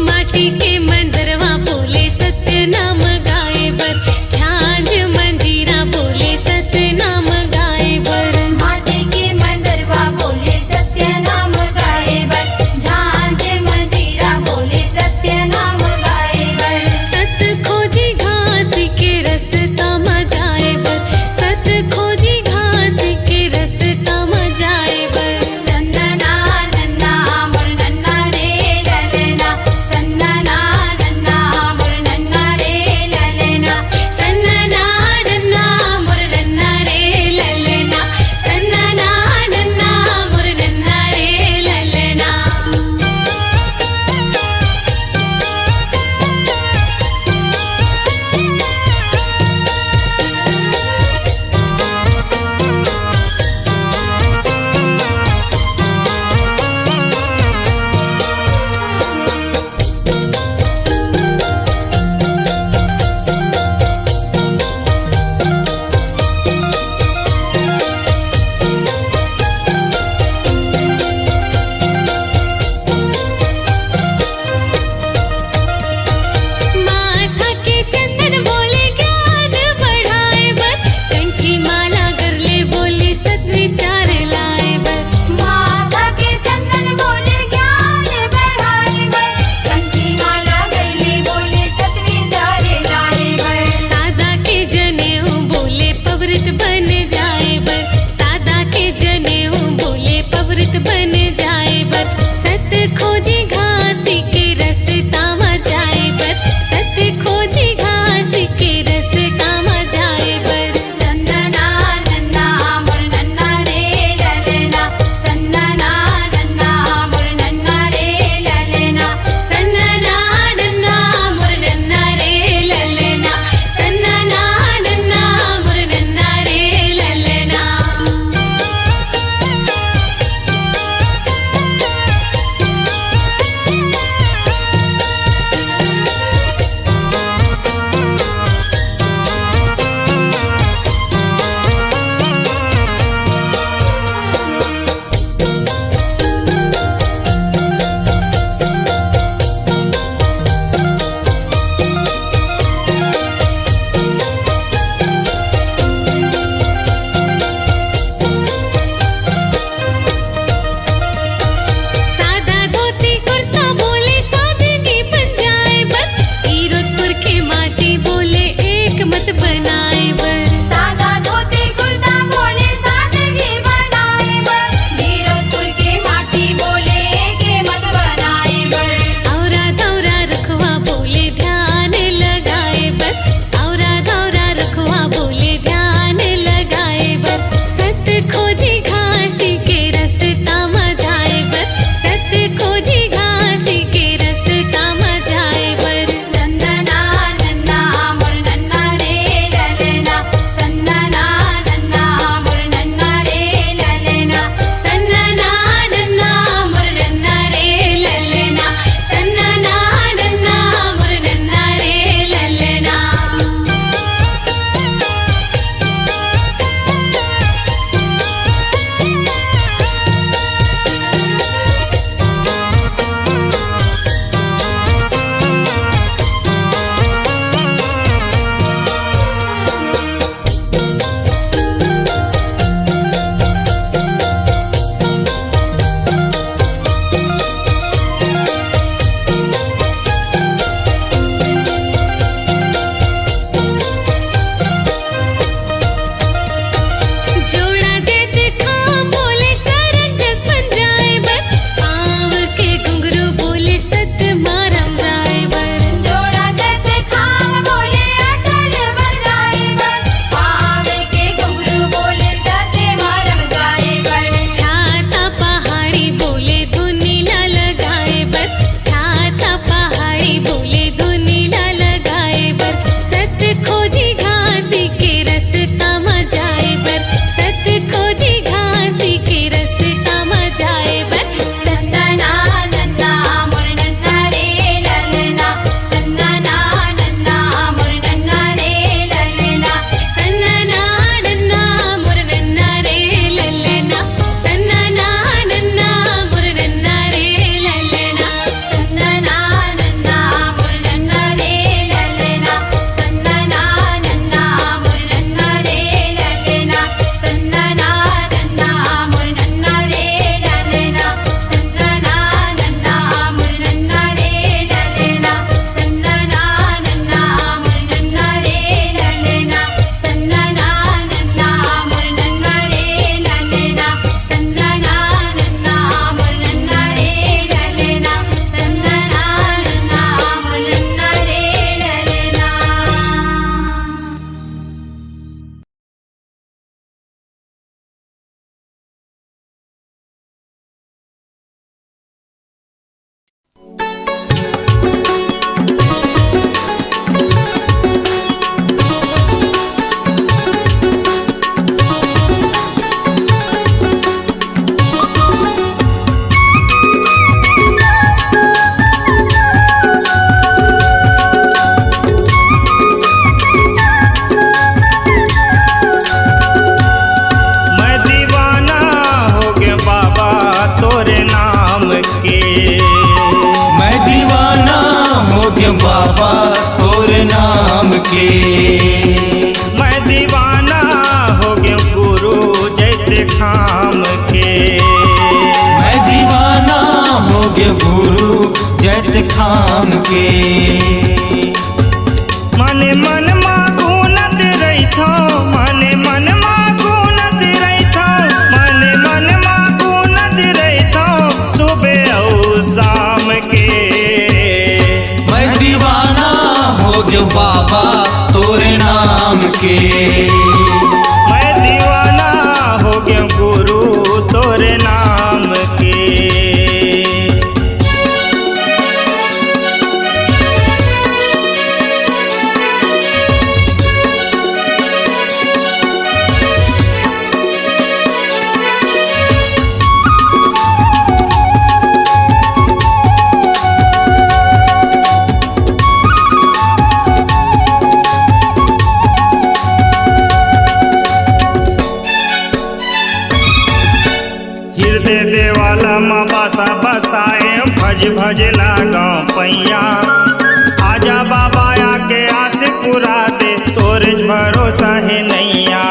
माटी के मंदिरवा बोले सत्य नाम गाए बर, छान गया बाबा तोरे नाम के। मैं दीवाना हो गया गुरु जैसे खाम के। मैं दीवाना हो गया गुरु जैसे खाम के। मने मन गुनत रही थो, मने मन गुनत रही थो, मने मन गुनत रही थो सुबह और शाम के। मैं दीवाना हो गया बाबा तोरे नाम के। मैं दीवाना हो गया गुरु तोरे नाम के। हृदय देवाला माँ बासा बसाए भज भज लागो पैया। आजा बाबा आके आस पुरा दे तोरे भरोसा है नैया।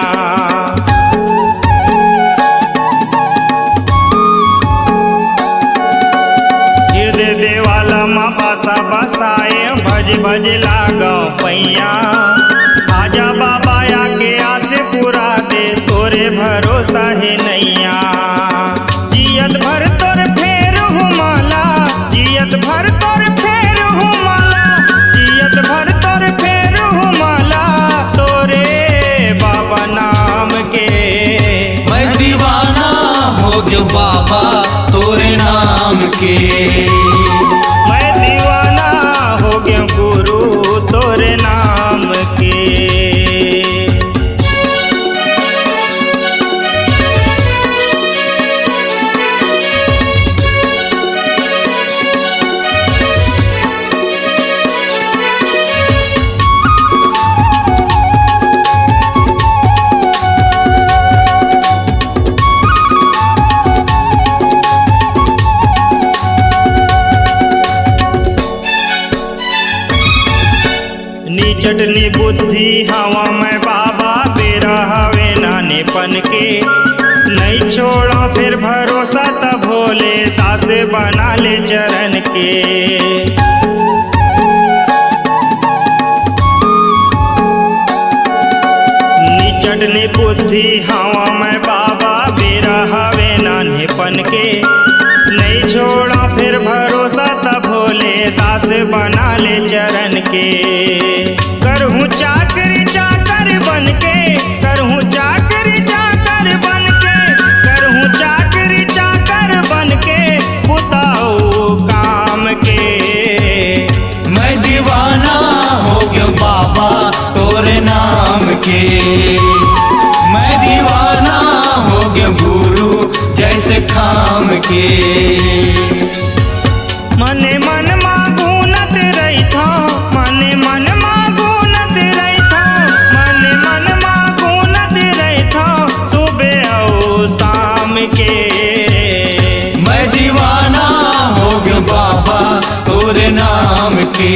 हृदय देवाला माँ बासा बसाए भज भज लागो पैया। आजा बाबा आके आस पुरा दे तोरे भरोसा है नैया। जियत भर तोर फेर हुमाला, जियत भर तोर फेर हुमाला, जियत भर तोर फेर हुमाला तोरे बाबा नाम के। मैं दीवाना हो गया बाबा तोरे नाम के। मैं दीवाना हो गया गुरु तोरे नाम के। चटनी बुद्धि हवा में बाबा बेरा हवे नानेपन के। नहीं छोड़ा फिर भरोसा तब भोले दास बना ले चरण के। चटनी बुद्धि हवा में बाबा बेरा हवे नानेपन के। नहीं छोड़ा फिर भरोसा तब भोले दास बना ले चरण के। करहूँ चाकरी चाकर बन के, करहूँ चाकरी चाकर बन के, करहूँ चाकरी चाकर बन के पुताऊ काम के। मैं दीवाना हो गया बाबा तोरे नाम के। मैं दीवाना हो गया गुरु जैसे खाम के। मने मन गुनत रही थो, मने मन गुनत रही थो, मने मन गुनत रही थो सुबह और शाम के। मैं दीवाना हो गया बाबा तोरे नाम के।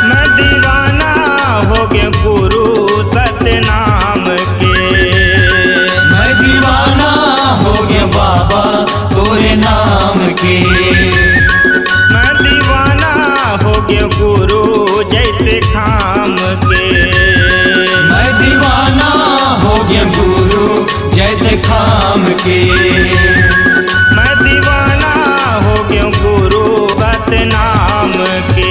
मैं दीवाना हो गया गुरु सत्य नाम के। मैं दीवाना हो गया बाबा तोरे नाम के। मैं दीवाना हो गया गुरु जैसे खाम के। मैं दीवाना हो गया गुरु जैसे खाम के। मैं दीवाना हो गया गुरु सत्य नाम के।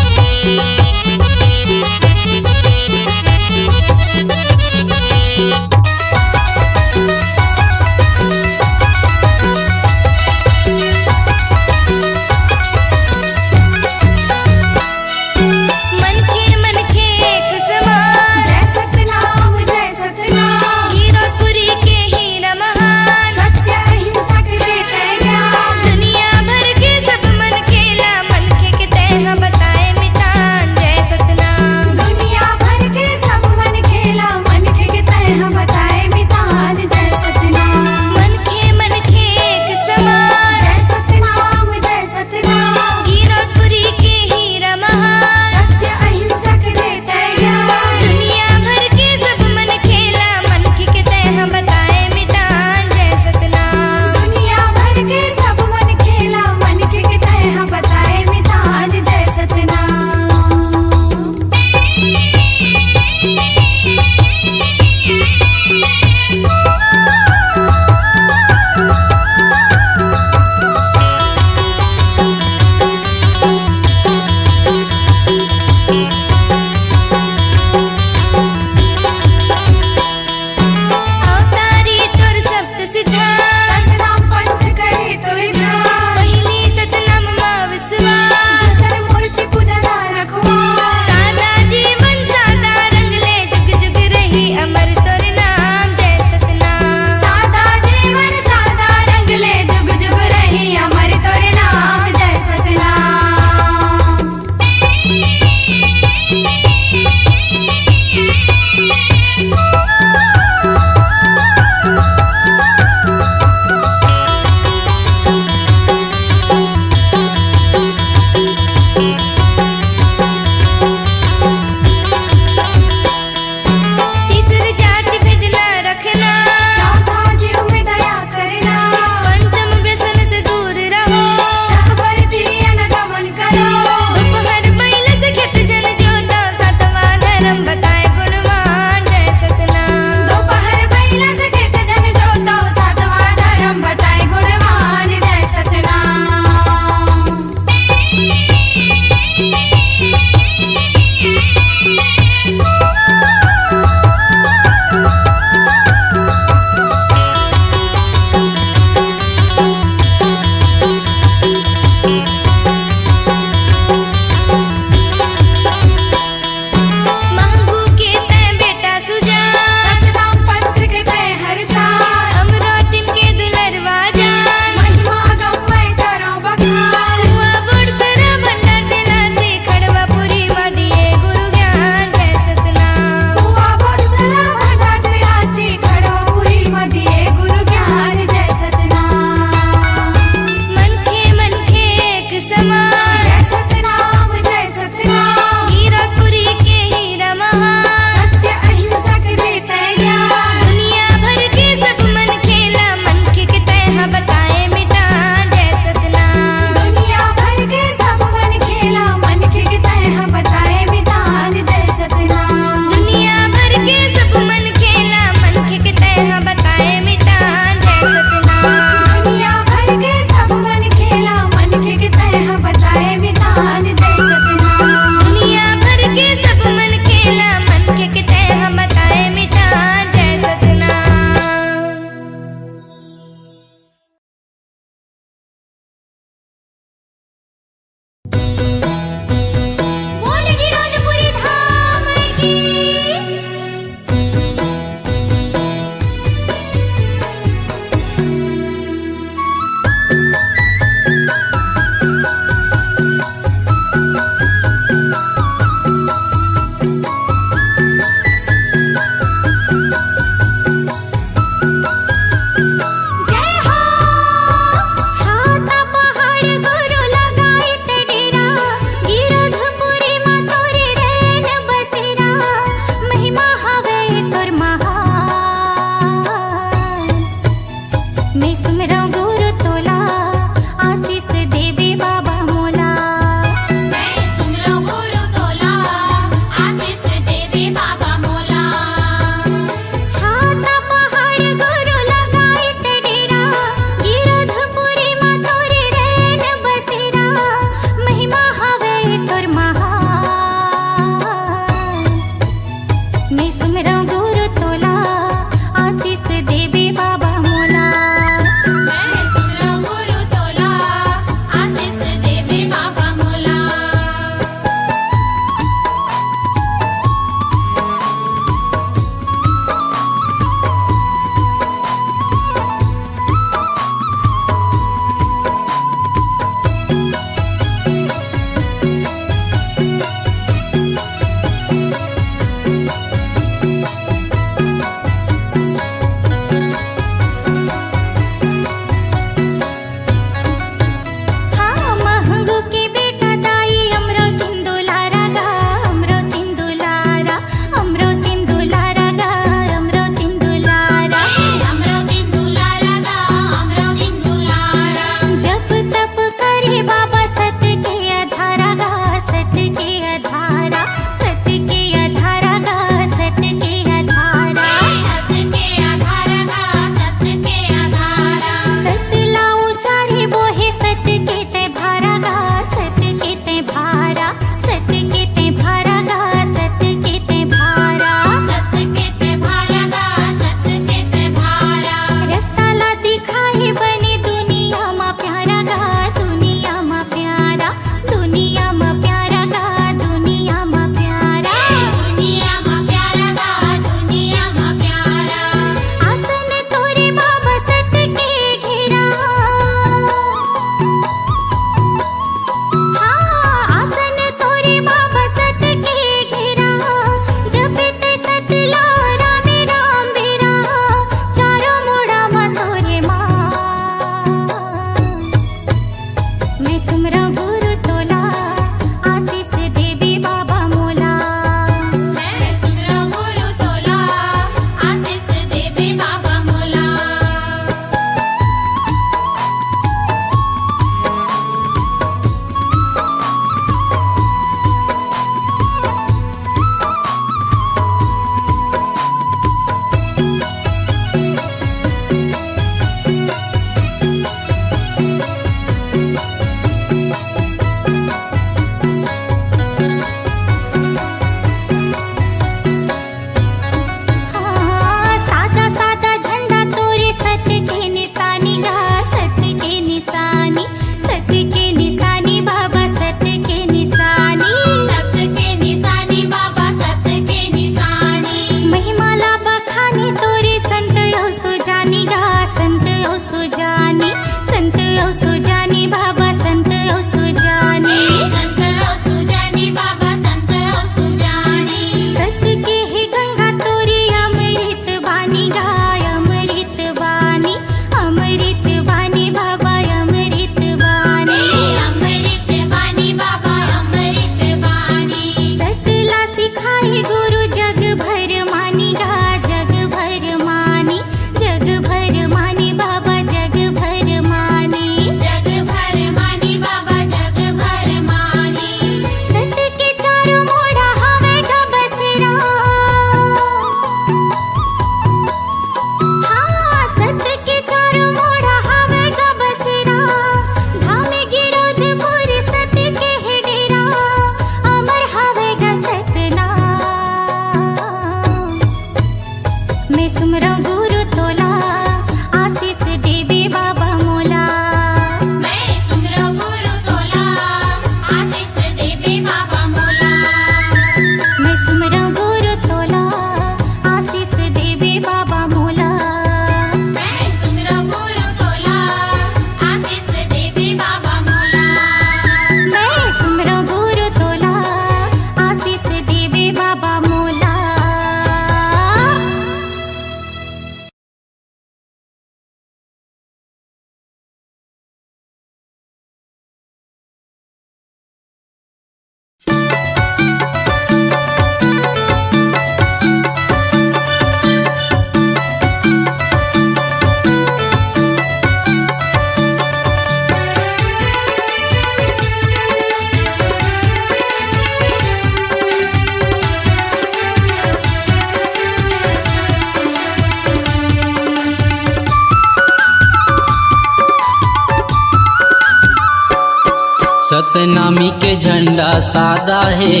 सतनामी के झंडा सादा है,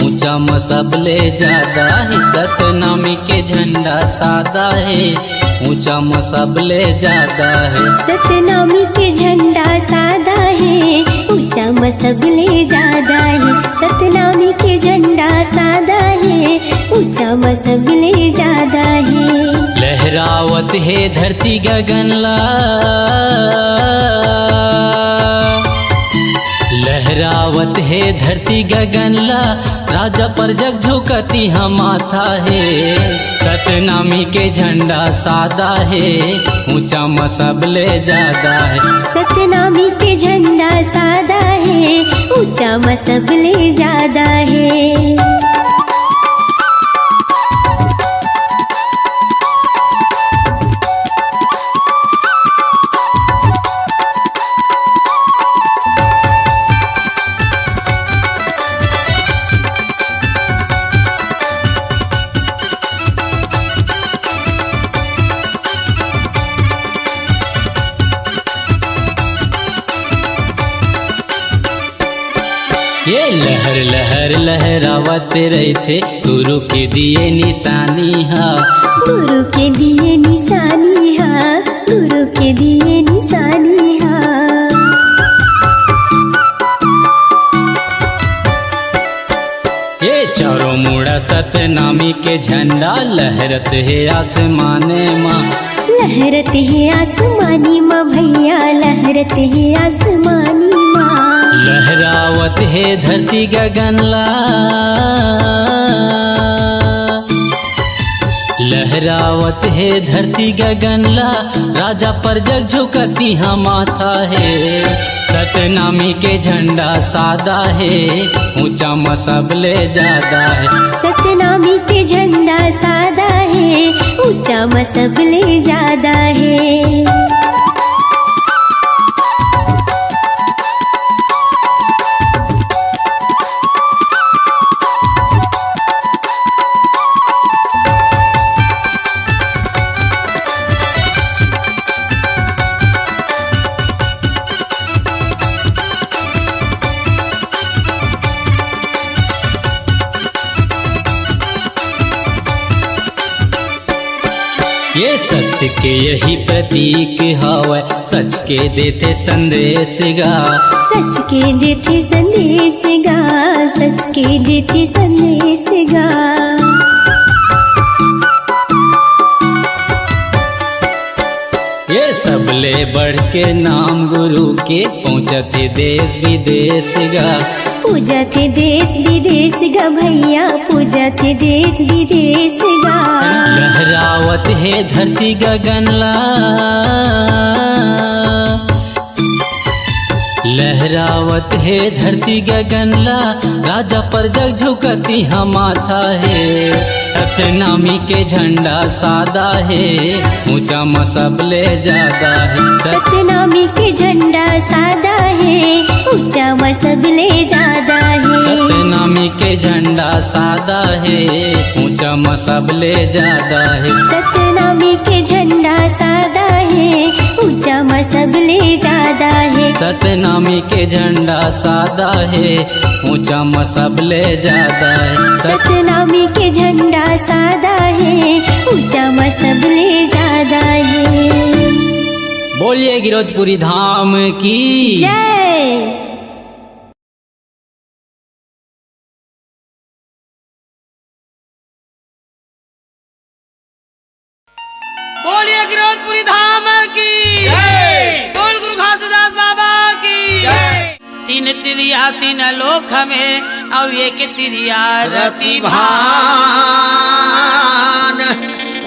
ऊंचा मसबले ज्यादा है। सतनामी के झंडा सादा है, ऊंचा मसबले ज्यादा है। सतनामी के झंडा सादा है, ऊंचा मसबले ज्यादा है। सतनामी के झंडा सादा है, ऊंचा मसबले ज्यादा है। लहरावत है धरती गगनला, लहरावत है धरती गगनला, राजा पर जग झुकती हम माथा है। सतनामी के झंडा सादा है, ऊंचा मसबले ज्यादा है। सतनामी के झंडा सादा है, ऊंचा मसबले ज्यादा है। ये लहर लहर लहरावत रहे थे, गुरु के दिए निशानी हा। गुरु के दिए निशानी हा, गुरु के दिए निशानी हा। ये चारों मुड़ा सतनामी के झंडा लहरत है आसमाने माँ। लहरत है आसमानी माँ भैया, लहरत है आसमानी माँ। लहरावत है धरती गगनला, लहरावत है धरती गगनला, राजा पर जग झुकती हम माथा है। सतनामी के झंडा सादा है, ऊंचा मसबले ज्यादा है। सतनामी के झंडा सादा है, ऊंचा मसबले ज्यादा है। ये सत्य के यही प्रतीक हवै, सच के देते संदेश गा। सच के देते संदेश गा, सच के देते संदेश गा। ये सबले बढ़ के नाम गुरु के, पहुँचते देश विदेश गा। पूजा थे देश विदेश गा भैया, पूजा थे देश विदेश गा। लहरावत है धरती गगनला, लहरावत है धरती गगनला, राजा पर जग झुकती हम माथा है। सतनामी के झंडा सादा है, ऊंचा मसबले ज्यादा है। सतनामी के झंडा सादा है, ऊंचा मसबले ज्यादा है। सतनामी के झंडा सादा है, ऊंचा मसबले ज्यादा है। सतनामी के झंडा सादा है, ऊंचा मसबले ज्यादा है। सतनामी के झंडा सादा है, ऊंचा मसबले ज्यादा है। सतनामी के झंडा सादा है, ऊंचा मसबले ज्यादा है। बोलिए गिरौदपुरी धाम की जय। बोलिए गिरौदपुरी धाम की जय। बोल गुरु घासीदास बाबा की जय। तीन तिरिया तीन लोक में, अब एक तिरिया रतिभान।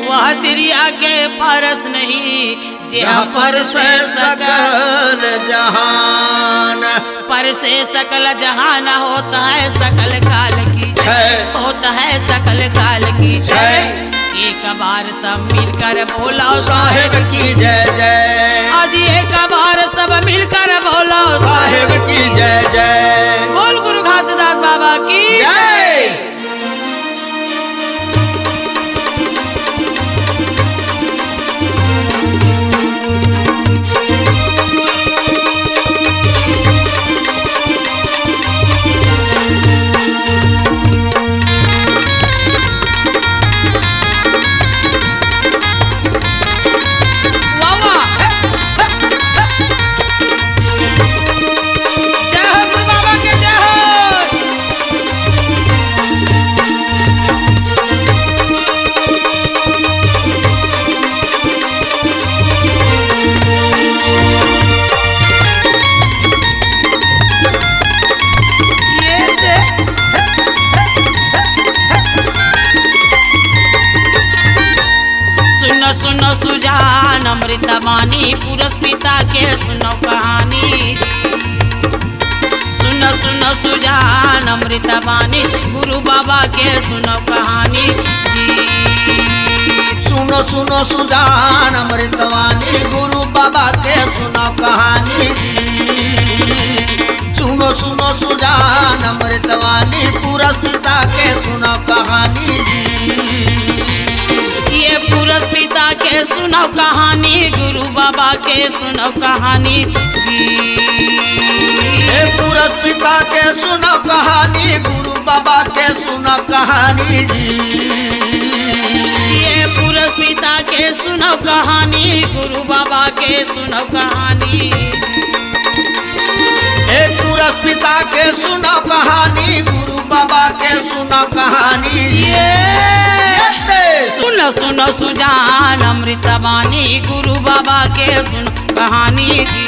वह तिरिया के परस नहीं, जहाँ पर से सकल जहान। पर से सकल जहान होता है सकल काल की जय, होता है सकल काल की जय। एक बार सब मिलकर बोलो साहेब की जय जय। आज एक बार सब मिलकर बोलो साहेब की जय जय। बोल गुरु घासीदास बाबा की जय। गुरु बाबा के सुनो कहानी जी। सुनो सुनो सुजान अमृतवाणी गुरु बाबा के सुनो कहानी सुनो सुनो सुजान अमृतवाणी पुरस पिता के सुनो कहानी ये पुरस पिता के सुनो कहानी गुरु बाबा के सुनो कहानी हे पुरस पिता के सुनो कहानी गुरु बाबा के सुनो कहानी ये पुरस पिता के सुनो कहानी गुरु बाबा के सुनो कहानी हे पुरस पिता के सुनो कहानी गुरु बाबा के सुनो कहानी सुनो सुनो सुजान अमृतवाणी गुरु बाबा के सुनो कहानी जी।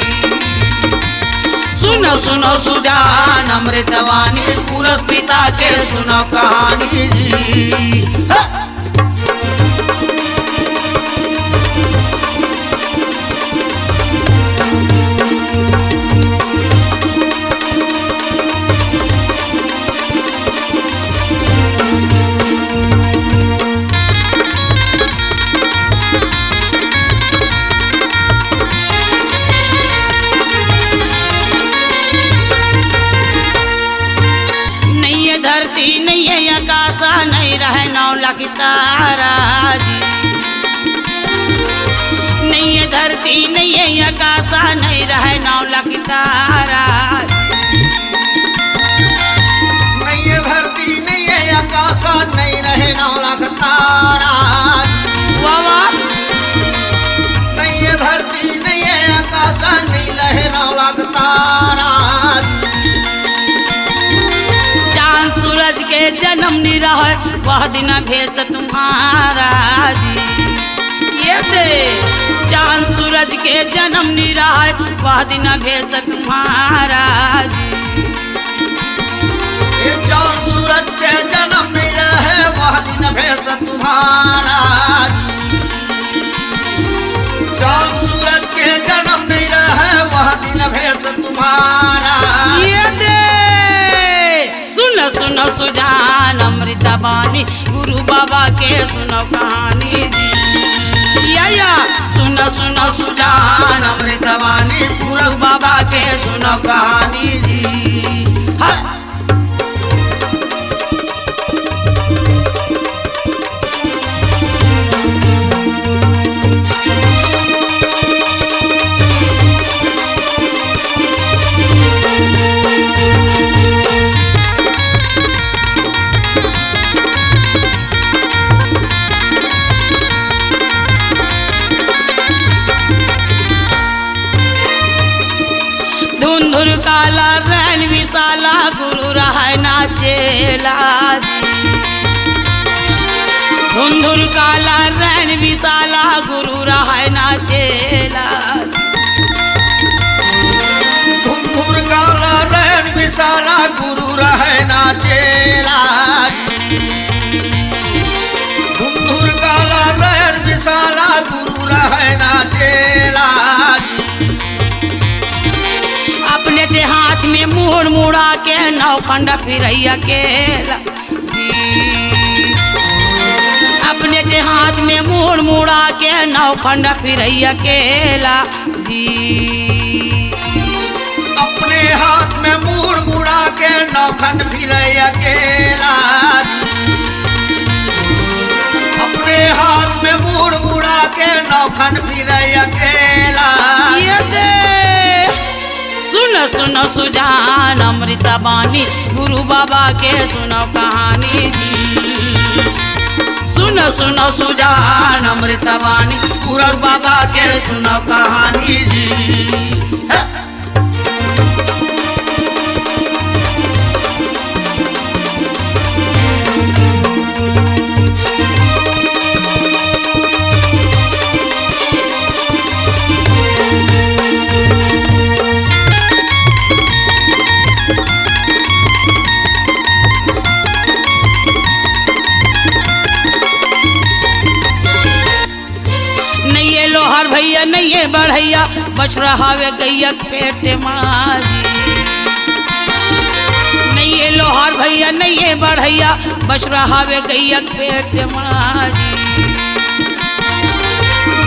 सुनो सुनो सुजान अमृतवाणी पुरस पिता के सुनो कहानी जी। धरती नहीं है आकाशा नहीं रहे 9 लाख तारा जी। नहीं है धरती नहीं है आकाशा नहीं रहे 9 लाख तारा। नहीं है धरती नहीं है आकाशा नहीं रहे 9 लाख तारा। वाह नहीं है धरती नहीं है आकाशा नहीं रहे 9 लाख तारा। सूरज के जन्म नहीं रहे वह दिन भेष तुम्हारा जी। ये दे चांद सूरज के जन्म नहीं रहे वह दिन भेष तुम्हारा जी। ये चांद सूरज के जन्म नहीं रहे वह दिन भेष तुम्हारा। चांद सूरज के जन्म नहीं रहे वह दिन भेष तुम्हारा। ये दे सुनो सुनो सुजान अमृतवाणी गुरु बाबा के सुनो कहानी जी। या सुनो सुनो सुजान अमृतवाणी गुरु बाबा के सुनो कहानी जी। हाँ। धुंधुर काला रैन विशाला गुरु रहा नाचेला जी। धुंधुर काला रैन विशाला गुरु रहा नाचेला। धुंधुर काला रैन विशाला गुरु रहे नाचेला। धुंधुर काला रैन विशाला गुरु रहे नाचेला। अपने जे हाथ में मुड़ मुड़ा के नौखंड फिरैया केला जी। अपने जे हाथ में मुड़ मुड़ा के नौखंड फिरैया केला जी। अपने हाथ में मुड़ मुड़ा के नौखंड फिरैया केला। अपने हाथ में मुड़ मुड़ा के नौखंड फिरैया केला। ये दे सुनो सुनो सुजान अमृतवाणी गुरु बाबा के सुनो कहानी जी। सुनो सुनो सुजान अमृतवाणी गुरु बाबा के सुनो कहानी जी। हाँ। भैया नहीं है बढ़ैया बछ रहा वे गैया पेट माजी नहीं है लोहार भैया नहीं ये बढ़ैया बच रहा वे गैया पेट माजी।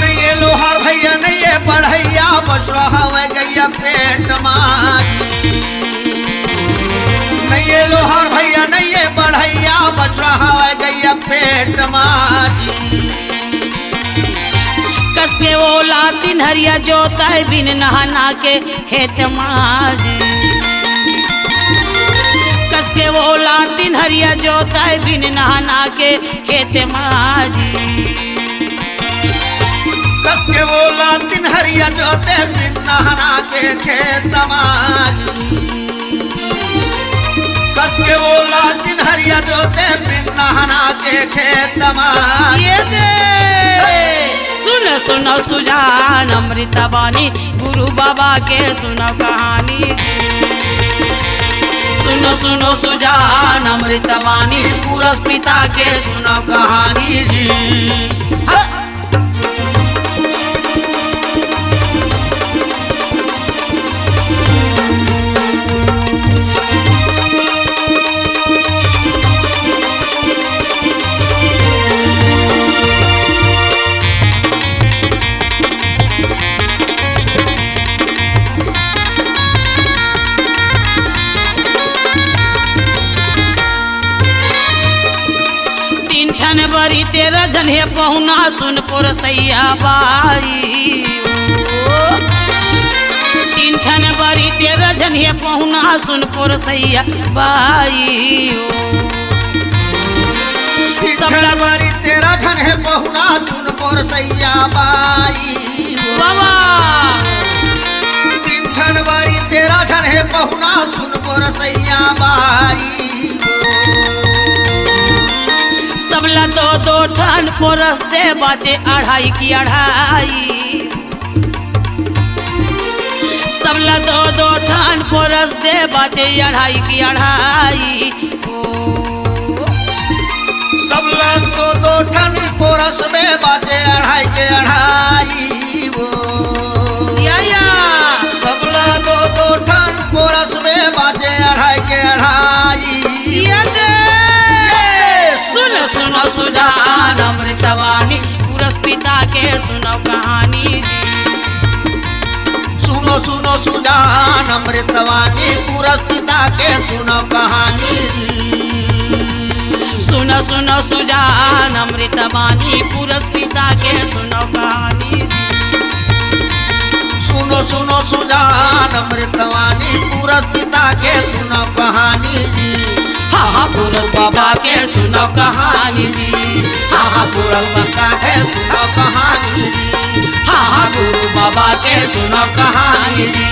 नहीं ये लोहार भैया नहीं ये बढ़ैया बच रहा वे गैया पेट माजी। नहीं ये लोहार भैया नहीं ये बढ़ैया बच रहा वे गैया पेट माजी। कस के ओला तीन हरिया जोता है बिन नहाना के खेत माजी। कस के ओला तीन हरिया जोता है बिन नहाना के खेत माजी। कस के बोला तीन हरिया जोते बिन नहाना के खेत माजी। कस के बोला तीन हरिया जोते बिन नहाना के खेत माजी। ये दे सुनो सुनो सुजान अमृता बानी गुरु बाबा के सुनो कहानी। सुनो सुनो सुजान अमृतवाणी पुरस पिता के सुनो कहानी जी। हाँ। बरी तेरा जन्हे पहुना सुनपुर सैया बाई। तीन ठन बरी तेरा जन्हे पहुना सुनपुर सैया बाई। सबला बरी तेरा जन्हे पहुना सुनपुर सैया बाई। बाबा तीन ठन बरी तेरा जन्हे पहुना सुनपुर सैया बाई। सबला दो दो ठन पोरस दे बाचे अढ़ाई की अढ़ाई। सबला दो दो ठन पोरस दे बाचे अढ़ाई की अढ़ाई। सबला दो दो ठन पोरस में बाचे अढ़ाई के अढ़ाई। या सबला दो दो ठन पोरस में बाचे अढ़ाई के अढ़ाई। सुनो सुनो सुजान अमृतवाणी पुरस पिता के सुनो कहानी जी। सुनो सुनो सुजान अमृतवाणी पुरस पिता के सुनो कहानी जी। सुनो सुनो सुजान अमृतवाणी पुरस पिता के सुनो कहानी जी। सुनो सुनो सुजान अमृतवाणी पुरस पिता के सुनो कहानी जी। हाँ हाँ पुरस बाबा के सुनो कहानी जी। हाँ हाँ पुरस पिता के सुनो कहानी जी। हाँ हाँ गुरु बाबा के सुनो कहानी जी।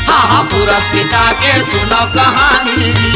हाँ हाँ पुरस पिता के सुनो कहानी जी।